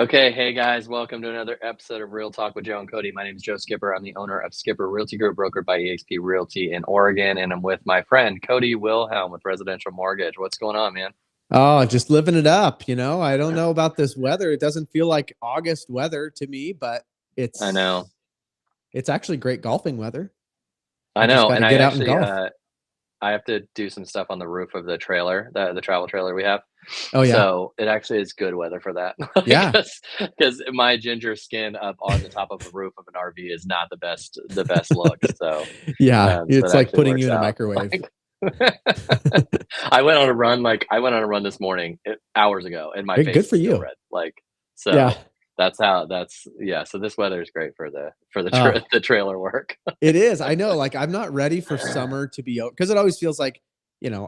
Okay, hey guys, welcome to another episode of Real Talk with Joe and Cody. My name is Joe Skipper. I'm the owner of Skipper Realty Group, brokered by eXp Realty in Oregon, and I'm with my friend Cody Wilhelm with Residential Mortgage. What's going on, man? Oh, just living it up. I don't know about this weather. It doesn't feel like August weather to me, but I know, it's it's actually great golfing weather. I You just know, got and to I get out and actually golf. I have to do some stuff on the roof of the trailer, the travel trailer we have. Oh yeah. So it actually is good weather for that, Yeah. because my ginger skin up on the top of the roof of an RV is not the best look. So Yeah. so it It's like actually putting you works in a out. microwave. I went on a run this morning, hours ago, and my Hey, face good for is still you. red. Yeah. So yeah. So this weather is great for the Uh the trailer work. it is. I know, like I'm not ready for summer to be over because it always feels like,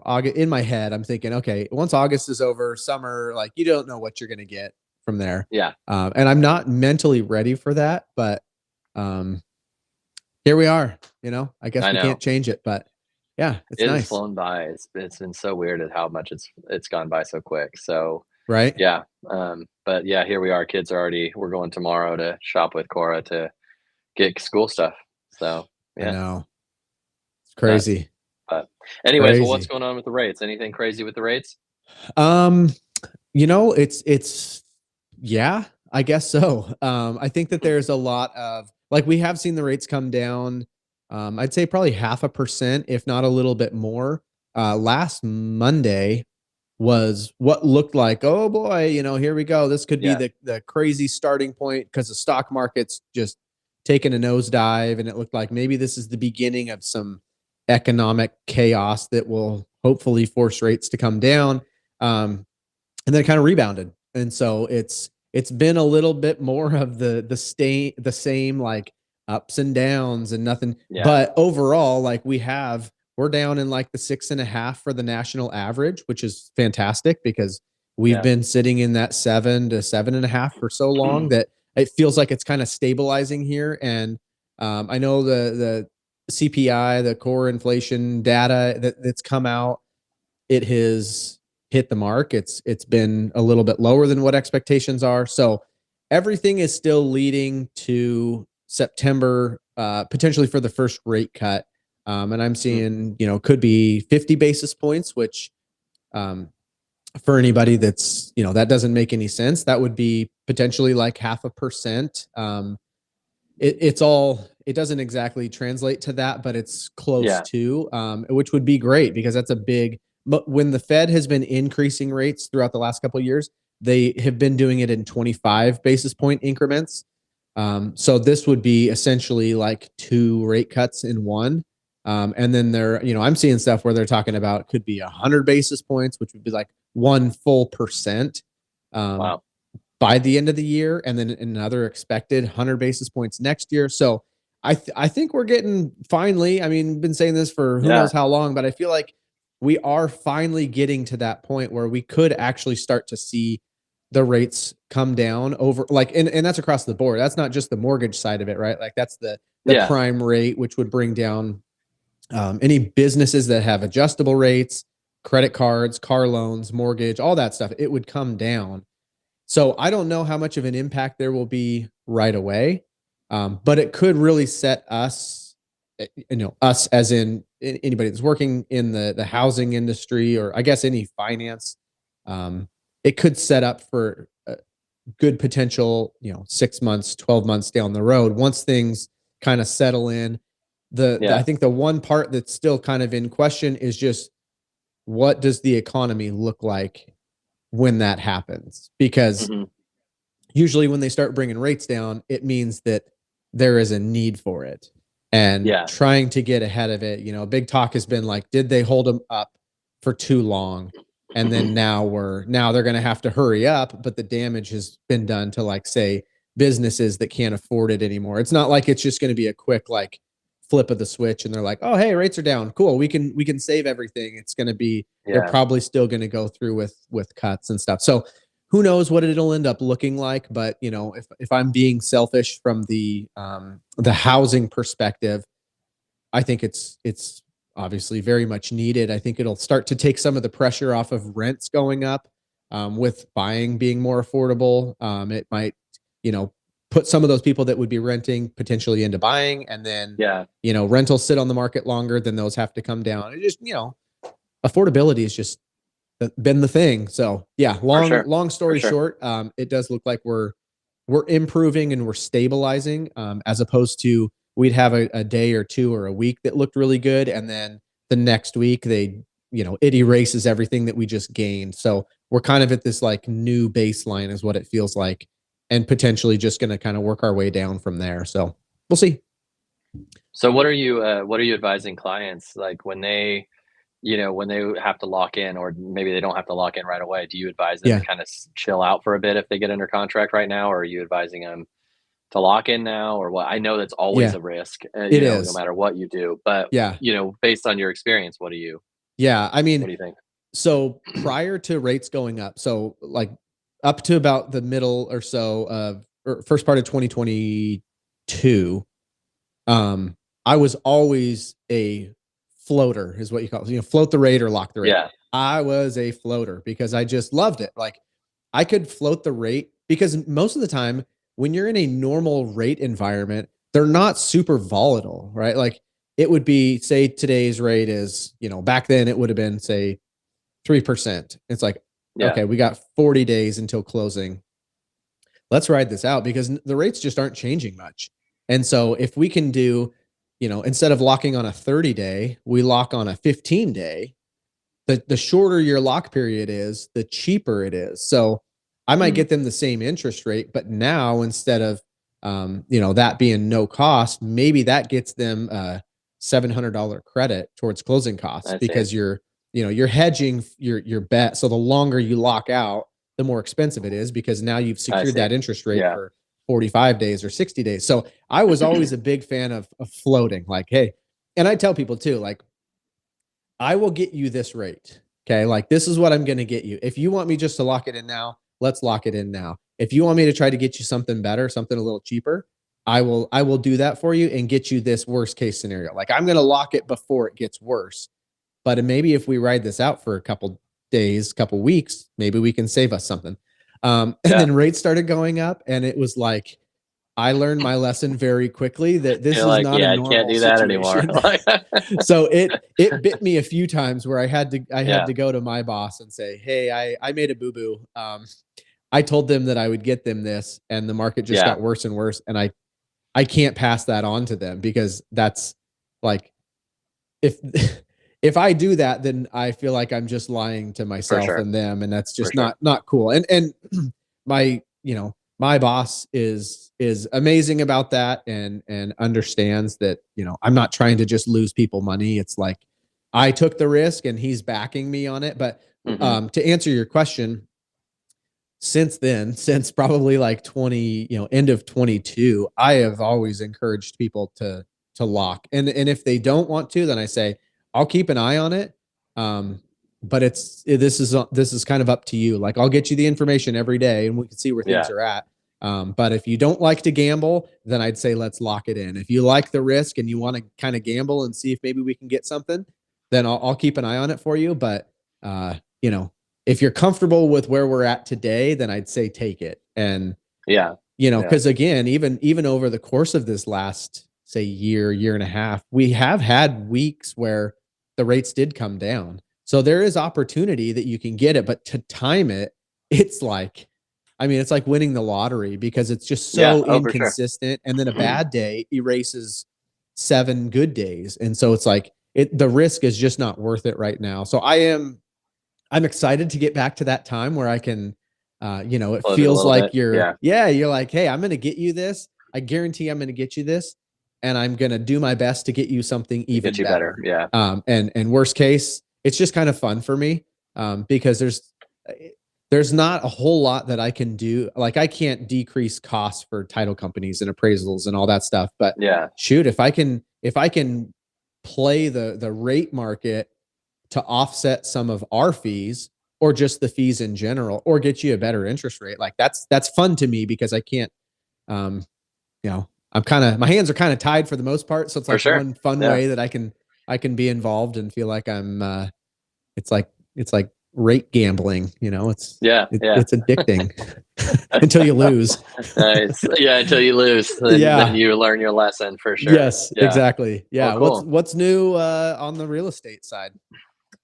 August in my head, I'm thinking, okay, once August is over, summer, like you don't know what you're gonna get from there. Yeah, And I'm not mentally ready for that, but um here we are, I guess I we know. can't change it, but yeah, it's It has nice, flown by. It's been so weird at how much it's gone by so quick. So right? yeah, but yeah, here we are. We're going tomorrow to shop with Cora to get school stuff. So I yeah, know. It's nuts. crazy. But anyways, well, what's Crazy. going on with the rates? Anything crazy with the rates? Um, it's yeah, I guess so. I think that there's a lot of like we have seen the rates come down. I'd say probably 0.5%, if not a little bit more. Last Monday was what looked like, oh boy, here we go. This could be Yeah, the crazy starting point because the stock market's just taken a nosedive, and it looked like maybe this is the beginning of some economic chaos that will hopefully force rates to come down. Um, and then it kind of rebounded, and so it's been a little bit more of the same like ups and downs and nothing. yeah, But overall, like we're down in like the 6.5 for the national average, which is fantastic because we've yeah. been sitting in that 7 to 7.5 for so long that it feels like it's kind of stabilizing here. And I know the CPI, the core inflation data that's come out, it has hit the mark. It's been a little bit lower than what expectations are. So everything is still leading to September, potentially for the first rate cut. And I'm Mhm. seeing, could be 50 basis points, which um, for anybody that's, that doesn't make any sense. That would be potentially like 0.5%. It doesn't exactly translate to that, but it's close Yeah, to, which would be great because that's a big. But when the Fed has been increasing rates throughout the last couple of years, they have been doing it in 25 basis point increments. So this would be essentially like two rate cuts in one. And then I'm seeing stuff where they're talking about could be 100 basis points, which would be like 1 full percent. Um, wow. by the end of the year, and then another expected 100 basis points next year. So I think we're getting finally. I mean, been saying this for who knows Yeah, how long, but I feel like we are finally getting to that point where we could actually start to see the rates come down over like and that's across the board. That's not just the mortgage side of it, right? Like that's the yeah, prime rate, which would bring down any businesses that have adjustable rates, credit cards, car loans, mortgage, all that stuff. It would come down. So I don't know how much of an impact there will be right away, but it could really set us, us as in anybody that's working in the housing industry or I guess any finance. Um, it could set up for a good potential, 6 months, 12 months down the road once things kind of settle in. I yeah. think the one part that's still kind of in question is just what does the economy look like when that happens? Because Hmm. usually when they start bringing rates down, it means that there is a need for it. And Yeah. trying to get ahead of it, big talk has been like, did they hold them up for too long? And then now they're going to have to hurry up, but the damage has been done to like say businesses that can't afford it anymore. It's not like it's just going to be a quick like flip of the switch and they're like, "Oh, hey, rates are down. Cool. We can save everything." It's going to be they're Yeah. probably still going to go through with cuts and stuff. So who knows what it'll end up looking like, but if I'm being selfish from the housing perspective, I think it's obviously very much needed. I think it'll start to take some of the pressure off of rents going up. with buying being more affordable. It might, you know, put some of those people that would be renting potentially into buying, and then, Yeah, you know, rentals sit on the market longer, then those have to come down. It just, you know, affordability is just been the thing. So yeah, for long sure. long For story sure. short, it does look like we're improving and we're stabilizing, as opposed to we'd have a day or two or a week that looked really good, and then the next week they, you know, it erases everything that we just gained. So we're kind of at this like new baseline is what it feels like, and potentially just going to kind of work our way down from there. So we'll see. So what are you advising clients like when they, you know, when they have to lock in, or maybe they don't have to lock in right away? Do you advise them to Yeah, kind of chill out for a bit if they get under contract right now, or are you advising them to lock in now, or what? I know that's always yeah, a risk, it you know, no is. matter what you do. But Yeah, you know, based on your experience, yeah. I what mean, do you think? so prior to rates going up, so like up to about the middle or so of, or first part of 2022, um, I was always a floater, is what you call it. You know, float the rate or lock the rate. Yeah. I was a floater because I just loved it. Like I could float the rate because most of the time when you're in a normal rate environment, they're not super volatile, right? Like it would be, say today's rate is, you know, back then it would have been say 3%. It's like, Yeah. okay, we got 40 days until closing. Let's ride this out because the rates just aren't changing much. And so if we can do, you know, instead of locking on a 30-day, we lock on a 15-day, the shorter your lock period is, the cheaper it is. So I might Mm, get them the same interest rate, but now instead of, you know, that being no cost, maybe that gets them a $700 credit towards closing costs I see. because you're, you know, you're hedging your bet. So the longer you lock out, the more expensive it is because now you've I secured see. that interest rate Yeah. for 45 days or 60 days. So I was always a big fan of floating, like, hey, and I tell people too, like, I will get you this rate. Okay. Like, this is what I'm going to get you. If you want me just to lock it in now, let's lock it in now. If you want me to try to get you something better, something a little cheaper, I will do that for you and get you this worst case scenario. Like, I'm going to lock it before it gets worse. But maybe if we ride this out for a couple days, couple weeks, maybe we can save us something. And Yeah. then rates started going up, and it was like, I learned my lesson very quickly that this You're is like, not a yeah, I can't normal do that anymore. situation. So it bit me a few times where I had to Yeah. go to my boss and say, "Hey, I made a boo boo. I told them that I would get them this, and the market just Yeah. got worse and worse, and I can't pass that on to them because that's like if if I do that, then I feel like I'm just lying to For myself sure. and them, and that's For just sure. not cool. And my, you know, my boss is amazing about that, and understands that, you know, I'm not trying to just lose people money. It's like I took the risk and he's backing me on it. But Hmm. to answer your question, since then, since probably like 20, you know, end of 22, I have always encouraged people to lock. And if they don't want to, then I say, I'll keep an eye on it. Um, but this is kind of up to you. Like, I'll get you the information every day and we can see where things Yeah. are at. But if you don't like to gamble, then I'd say let's lock it in. If you like the risk and you want to kind of gamble and see if maybe we can get something, then I'll keep an eye on it for you. But you know, if you're comfortable with where we're at today, then I'd say take it. And, Yeah. you know, Yeah. because again, even over the course of this last, say, year and a half, we have had weeks where the rates did come down. So there is opportunity that you can get it, but to time it, it's like, I mean, it's like winning the lottery because it's just Yeah. so Oh, for sure. inconsistent. And then a bad day erases 7 good days. And so it's like the risk is just not worth it right now. So I'm excited to get back to that time where I can, you know, it Float it a feels little like bit. Yeah. you're like, hey, I'm going to get you this. I guarantee I'm going to get you this. And I'm going to do my best to get you something To get even you better. better. Yeah. And worst case, it's just kind of fun for me, because there's not a whole lot that I can do. Like, I can't decrease costs for title companies and appraisals and all that stuff. But Yeah. shoot, if I can play the rate market to offset some of our fees or just the fees in general, or get you a better interest rate, like that's fun to me because I can't, um you know, my hands are kind of tied for the most part, so it's For like sure. one fun Yeah. way that I can be involved and feel like I'm it's like rate gambling. Yeah, yeah. It's addicting until you lose. Nice. Yeah, until you lose, then Yeah. you learn your lesson for sure. Yes, Yeah. exactly. Well, Yeah. cool. What's new on the real estate side?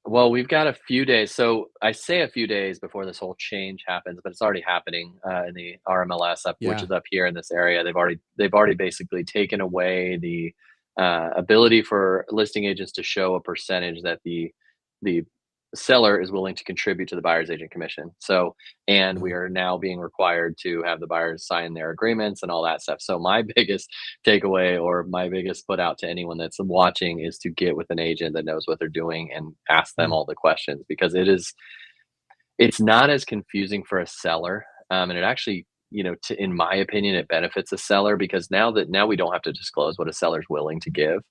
Well, we've got a few days. So I say a few days before this whole change happens, but it's already happening in the RMLS up, which Yeah. is up here in this area. They've already basically taken away the ability for listing agents to show a percentage that the seller is willing to contribute to the buyer's agent commission. So, and we Mm. are now being required to have the buyers sign their agreements and all that stuff. So my biggest takeaway or my biggest put out to anyone that's watching is to get with an agent that knows what they're doing and ask them Mm. all the questions, because it's not as confusing for a seller, and it actually, in my opinion, it benefits a seller, because now we don't have to disclose what a seller's willing to give.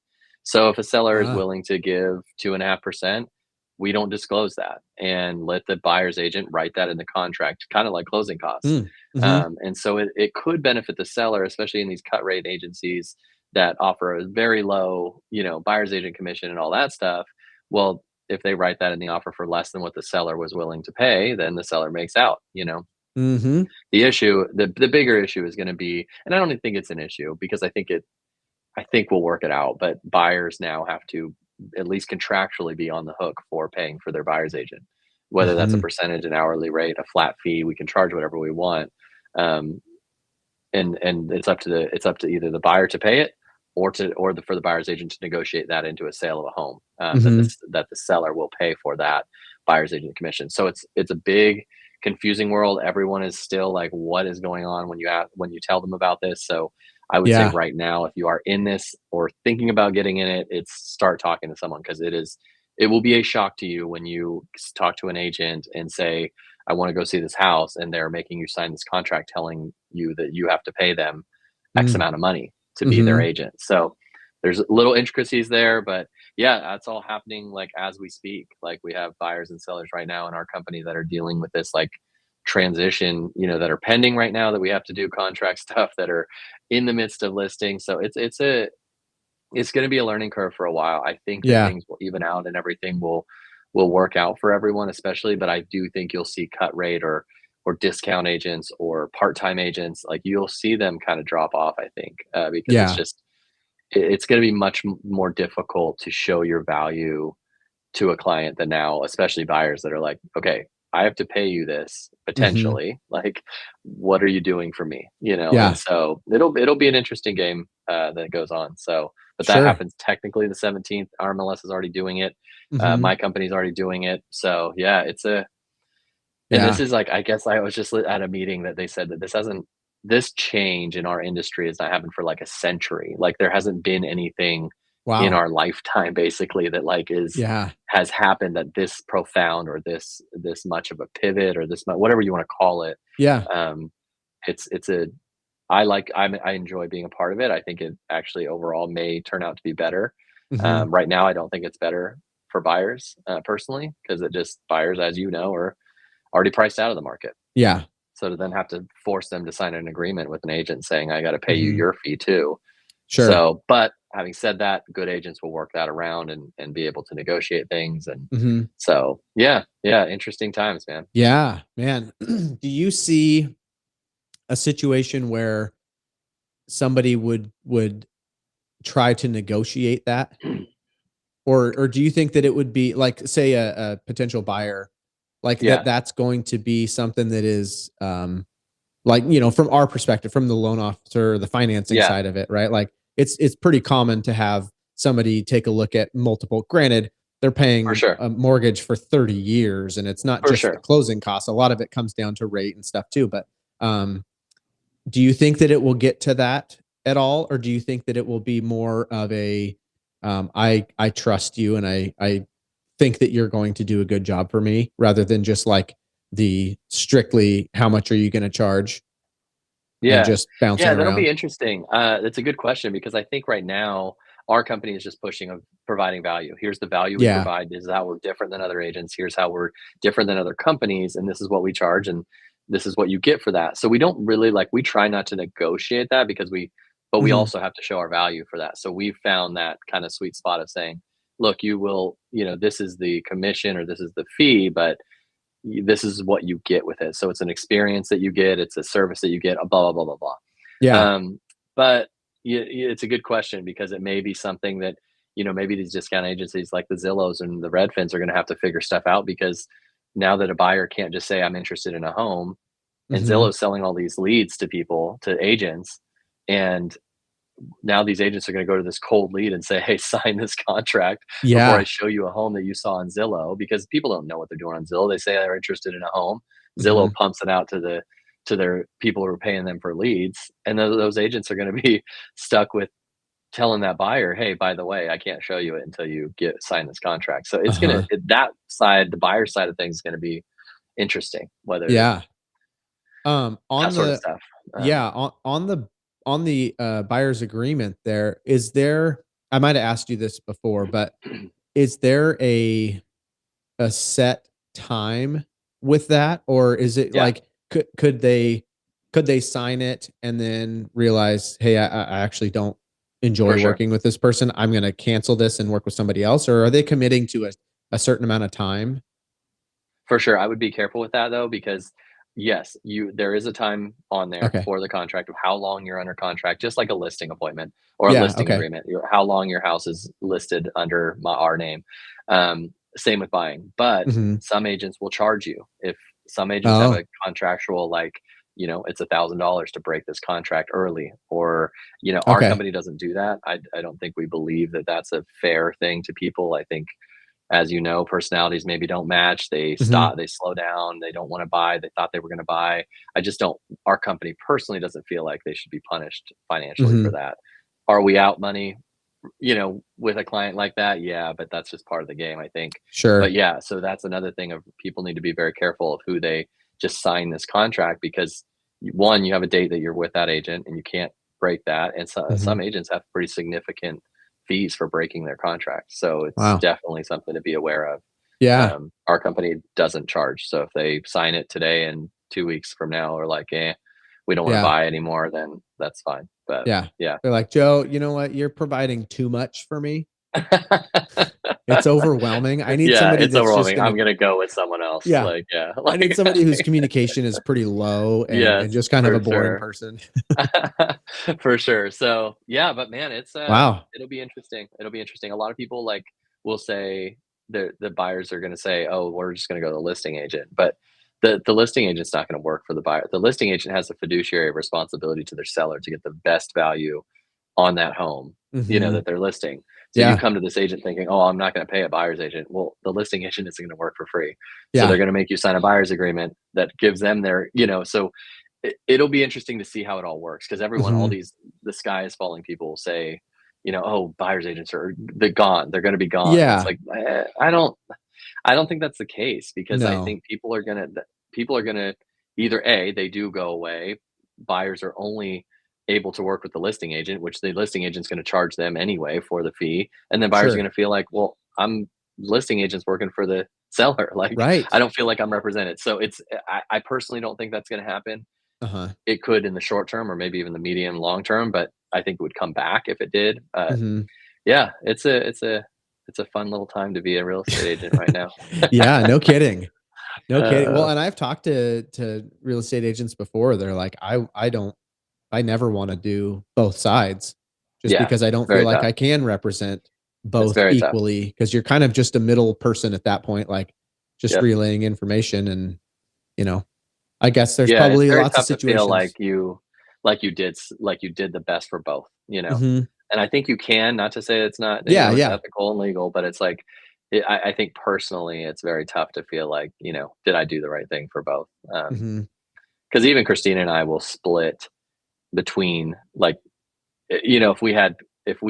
So if a seller is Ah. willing to give 2.5%, we don't disclose that and let the buyer's agent write that in the contract, kind of like closing costs. Mm. Hmm. And so it could benefit the seller, especially in these cut rate agencies that offer a very low, buyer's agent commission and all that stuff. Well, if they write that in the offer for less than what the seller was willing to pay, then the seller makes out. Hmm. The bigger issue is going to be, and I don't even think it's an issue, because I think we'll work it out, but buyers now have to at least contractually be on the hook for paying for their buyer's agent, whether that's a Hmm. percentage, an hourly rate, a flat fee. We can charge whatever we want. Um, and it's up to either the buyer to pay it, for the buyer's agent to negotiate that into a sale of a home, Hmm. that the seller will pay for that buyer's agent commission. So it's a big confusing world. Everyone is still like, what is going on when you tell them about this? So I would say Yeah. right now, if you are in this or thinking about getting in it, it's start talking to someone, because it will be a shock to you when you talk to an agent and say, I want to go see this house, and they're making you sign this contract telling you that you have to pay them X Mm. amount of money to be their Hmm. agent. So there's little intricacies there, but yeah, that's all happening like as we speak. Like, we have buyers and sellers right now in our company that are dealing with this like transition, that are pending right now, that we have to do contract stuff, that are in the midst of listing. So it's going to be a learning curve for a while. I think that Yeah. things will even out and everything will work out for everyone, especially. But I do think you'll see cut rate or discount agents or part-time agents, like you'll see them kind of drop off, I think, because Yeah. it's going to be much more difficult to show your value to a client than now, especially buyers that are like, okay, I have to pay you this Hmm. potentially. Like, what are you doing for me? And Yeah. so it'll be an interesting game that goes on. So, but that Sure. happens technically the 17th. RMLS is already doing it. Hmm. My company's already doing it. So yeah, and this Yeah. is like, I guess I was just at a meeting that they said that this change in our industry has not happened for like a century. Like, there hasn't been anything in Wow. our lifetime basically that like Yeah. has happened that this profound, or this much of a pivot, or whatever you want to call it. Yeah. Um, it's a I enjoy being a part of it. I think it actually overall may turn out to be better. Hmm. Right now, I don't think it's better for buyers, personally, because buyers, as you know, are already priced out of the market. Yeah. So to then have to force them to sign an agreement with an agent saying, I got to pay you Hmm. your fee too. Sure. So, but having said that, good agents will work that around and be able to negotiate things. And Hmm. so, yeah, yeah, interesting times, man. Yeah, man. Do you see a situation where somebody would try to negotiate that? Or do you think that it would be like, say, a potential buyer, like Yeah, that's going to be something that is, like, from our perspective, from the loan officer, the financing yeah, side of it, right? Like, it's pretty common to have somebody take a look at multiple. Granted, they're for paying sure, a mortgage for 30 years, and it's not for just the sure. closing costs. A lot of it comes down to rate and stuff too. But um, do you think that it will get to that at all, or do you think that it will be more of a, I trust you, and I think that you're going to do a good job for me, rather than just like the strictly how much are you going to charge and Yeah. just bouncing Yeah, that'll around? be interesting. That's a good question, because I think right now our company is just pushing of providing value. Here's the value we Yeah. provide. This is how we're different than other agents. Here's how we're different than other companies, and this is what we charge, and this is what you get for that. So we don't really like we try not to negotiate that, but we Mhm. also have to show our value for that. So we've found that kind of sweet spot of saying, look, this is the commission or this is the fee, but this is what you get with it. So it's an experience that you get, it's a service that you get, blah, blah, blah, blah, blah. Yeah. But it's a good question because it may be something that, maybe these discount agencies like the Zillows and the Redfins are going to have to figure stuff out because now that a buyer can't just say, I'm interested in a home, and Mhm. Zillow's selling all these leads to people, to agents. And now these agents are going to go to this cold lead and say, hey, sign this contract before I Yeah. show you a home that you saw on Zillow, because people don't know what they're doing on Zillow. They say they're interested in a home. Zillow Mhm. pumps it out to their people who are paying them for leads. And those agents are going to be stuck with telling that buyer, hey, by the way, I can't show you it until you sign this contract. So it's Uh-huh. that side, the buyer side of things is going to be interesting, whether Yeah. that On sort of the stuff. yeah, on the buyer's agreement there, is there I might have asked you this before, but is there a set time with that? Or is it Yeah, like could they sign it and then realize, "Hey, I actually don't for enjoy sure. working with this person. I'm gonna cancel this and work with somebody else," or are they committing to a certain amount of time? For sure, I would be careful with that though, because yes, there is a time on there Okay. for the contract of how long you're under contract, just like a listing appointment or a Yeah, listing okay. agreement. How long your house is listed under our name. Same with buying, but Mhm. some agents will charge you if some agents have Oh. a contractual like. It's $1,000 to break this contract early, or our Okay. company doesn't do that. I don't think we believe that that's a fair thing to people. I think, as personalities maybe don't match. They Mhm. stop, they slow down, they don't want to buy. They thought they were going to buy. I just don't, our company personally doesn't feel like they should be punished financially for Mhm. that. Are we out money, with a client like that? Yeah, but that's just part of the game, I think. But Sure. yeah, so that's another thing of people need to be very careful of who they just sign this contract, because one, you have a date that you're with that agent and you can't break that. And some Mhm. agents have pretty significant fees for breaking their contract. So it's Wow. definitely something to be aware of. Yeah. Our company doesn't charge. So if they sign it today and 2 weeks from now are like, we don't want to Yeah. buy anymore, then that's fine. But Yeah. yeah. They're like, "Joe, you know what? You're providing too much for me. It's overwhelming. I need Yeah, somebody it's that's just overwhelming. gonna." I'm gonna go with someone else. Yeah. Like, yeah, I need like somebody whose communication is pretty low and yes, just kind of a for boring sure. person. For sure. So yeah, but man, Wow. it'll be interesting. It'll be interesting. A lot of people like will say the buyers are gonna say, oh, we're just gonna go to the listing agent. But the listing agent's not gonna work for the buyer. The listing agent has a fiduciary responsibility to their seller to get the best value on that home, Mhm. that they're listing. So you Yeah. come to this agent thinking, oh, I'm not going to pay a buyer's agent. Well, the listing agent isn't going to work for free. So they're Yeah. going to make you sign a buyer's agreement that gives them so it'll be interesting to see how it all works, because all Mhm. the sky is falling people will say, oh, buyer's agents they're gone. They're going to be gone. It's Yeah. like, I don't think that's the case, because I No. think people are gonna either A, they do go away. Buyers are only able to work with the listing agent, which the listing agent's gonna charge them anyway for the fee. And then buyers are Sure. gonna feel like, well, I'm listing agent's working for the seller. Like, Right. I don't feel like I'm represented. So I personally don't think that's gonna happen. Uh-huh. It could in the short term or maybe even the medium long term, but I think it would come back if it did. Mhm. Yeah, it's a fun little time to be a real estate agent right now. Yeah, no kidding. No kidding. Uh, Well, and I've talked to real estate agents before. They're like, I never wanna do both sides just yeah, because I it's don't feel very like tough. I can represent It's both very tough. equally because 'cause you're kind of just a middle person at that point, like, just Yep. relaying information and, you know, I guess there's Yeah, it's probably very lots of tough to feel situations. like you did the best for both. Mhm. And I think you can, not to say it's not, Yeah, it's yeah. ethical and legal, but it's like, I think personally it's very tough to feel like, did I do the right thing for both? Mhm. Because even Christina and I will split between, like, if we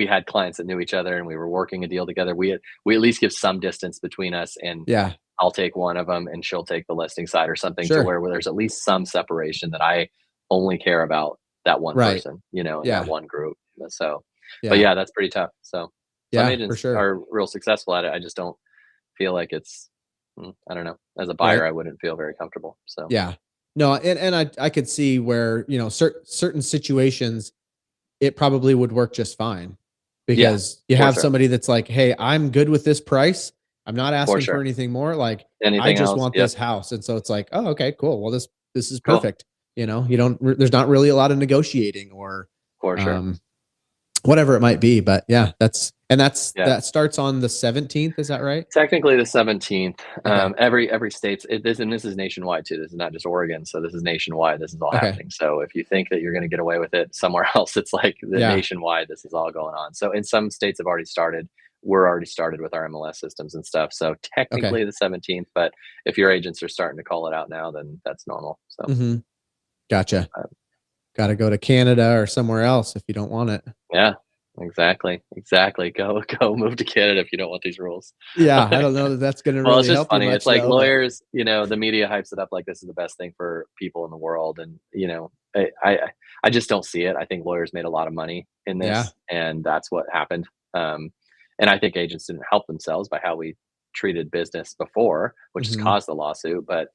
had clients that knew each other and we were working a deal together, we at least give some distance between us, and Yeah. I'll take one of them and she'll take the listing side or something, to Sure. where there's at least some separation that I only care about that one Right. person, in that Yeah. one group. So, but Yeah. yeah, that's pretty tough. So some Yeah, for agents sure. are real successful at it. I just don't feel like I don't know. As a buyer, Right. I wouldn't feel very comfortable. So Yeah. No, and I could see where, certain situations, it probably would work just fine yeah, because you for have sure. somebody that's like, "Hey, I'm good with this price. I'm not For asking for sure. anything more. Like, I Anything just else? want Yep. this house. And so it's like, oh, okay, cool. Well, this is Cool. perfect. You know, you don't, there's not really a lot of negotiating or, For sure. um, whatever it might be. But yeah, Yeah. that starts on the 17th. Is that right? Technically the 17th. Okay. Every state's and this is nationwide too. This is not just Oregon. So this is nationwide. This is all Okay. happening. So if you think that you're going to get away with it somewhere else, it's like the Yeah. nationwide. This is all going on. So in some states have already started. We're already started with our MLS systems and stuff. So Okay. technically the 17th, but if your agents are starting to call it out now, then that's normal. So Mm-hmm. Gotcha. uh, Got to go to Canada or somewhere else if you don't want it. yeah, exactly. Go move to Canada if you don't want these rules. Yeah. I don't know that that's going to Well, it's really just help you funny. It's much like though, but lawyers, the media hypes it up like this is the best thing for people in the world, and I just don't see it. I think lawyers made a lot of money in yeah. this, and that's what happened. Um, and I think agents didn't help themselves by how we treated business before, which has Mm-hmm. caused the lawsuit. But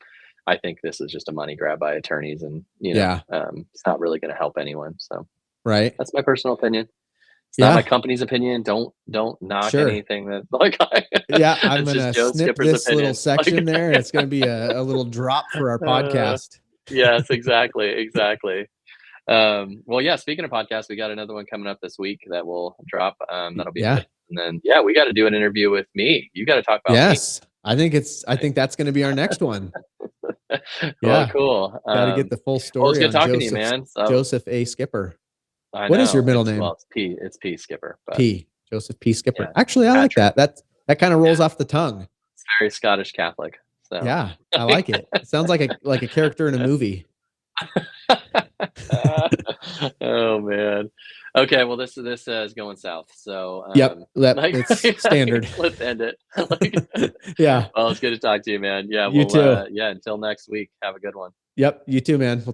I think this is just a money grab by attorneys, and Yeah. it's not really going to help anyone. So Right. that's my personal opinion. It's not my Yeah. company's opinion. Don't knock Sure. anything that like Yeah, I'm it's just gonna Joe snip Skipper's this little opinion. Like section there. It's gonna be a little drop for our uh, podcast. yes, exactly. Well, yeah, speaking of podcasts, we got another one coming up this week that will drop. That'll be Yeah. good. And then yeah, we got to do an interview with me. You got to talk about me. Yes. I think that's gonna be our next one. Well, Yeah. cool. Got to get the full Well, it's story good on talking to you, man. So Joseph A. Skipper. I What is your know middle name? it's P. It's P Skipper, but P. Joseph P. Skipper. yeah, Actually, I like Patrick. that. That kind of rolls off the tongue. It's very Scottish Catholic. So. Yeah, I like it. It sounds like a character in a movie. Oh man. Okay, well this is going south. So Yep. like, It's standard. let's end it. Like, Yeah. well, it's good to talk to you, man. Yeah, You well too. yeah, until next week. Have a good one. Yep. You too, man. We'll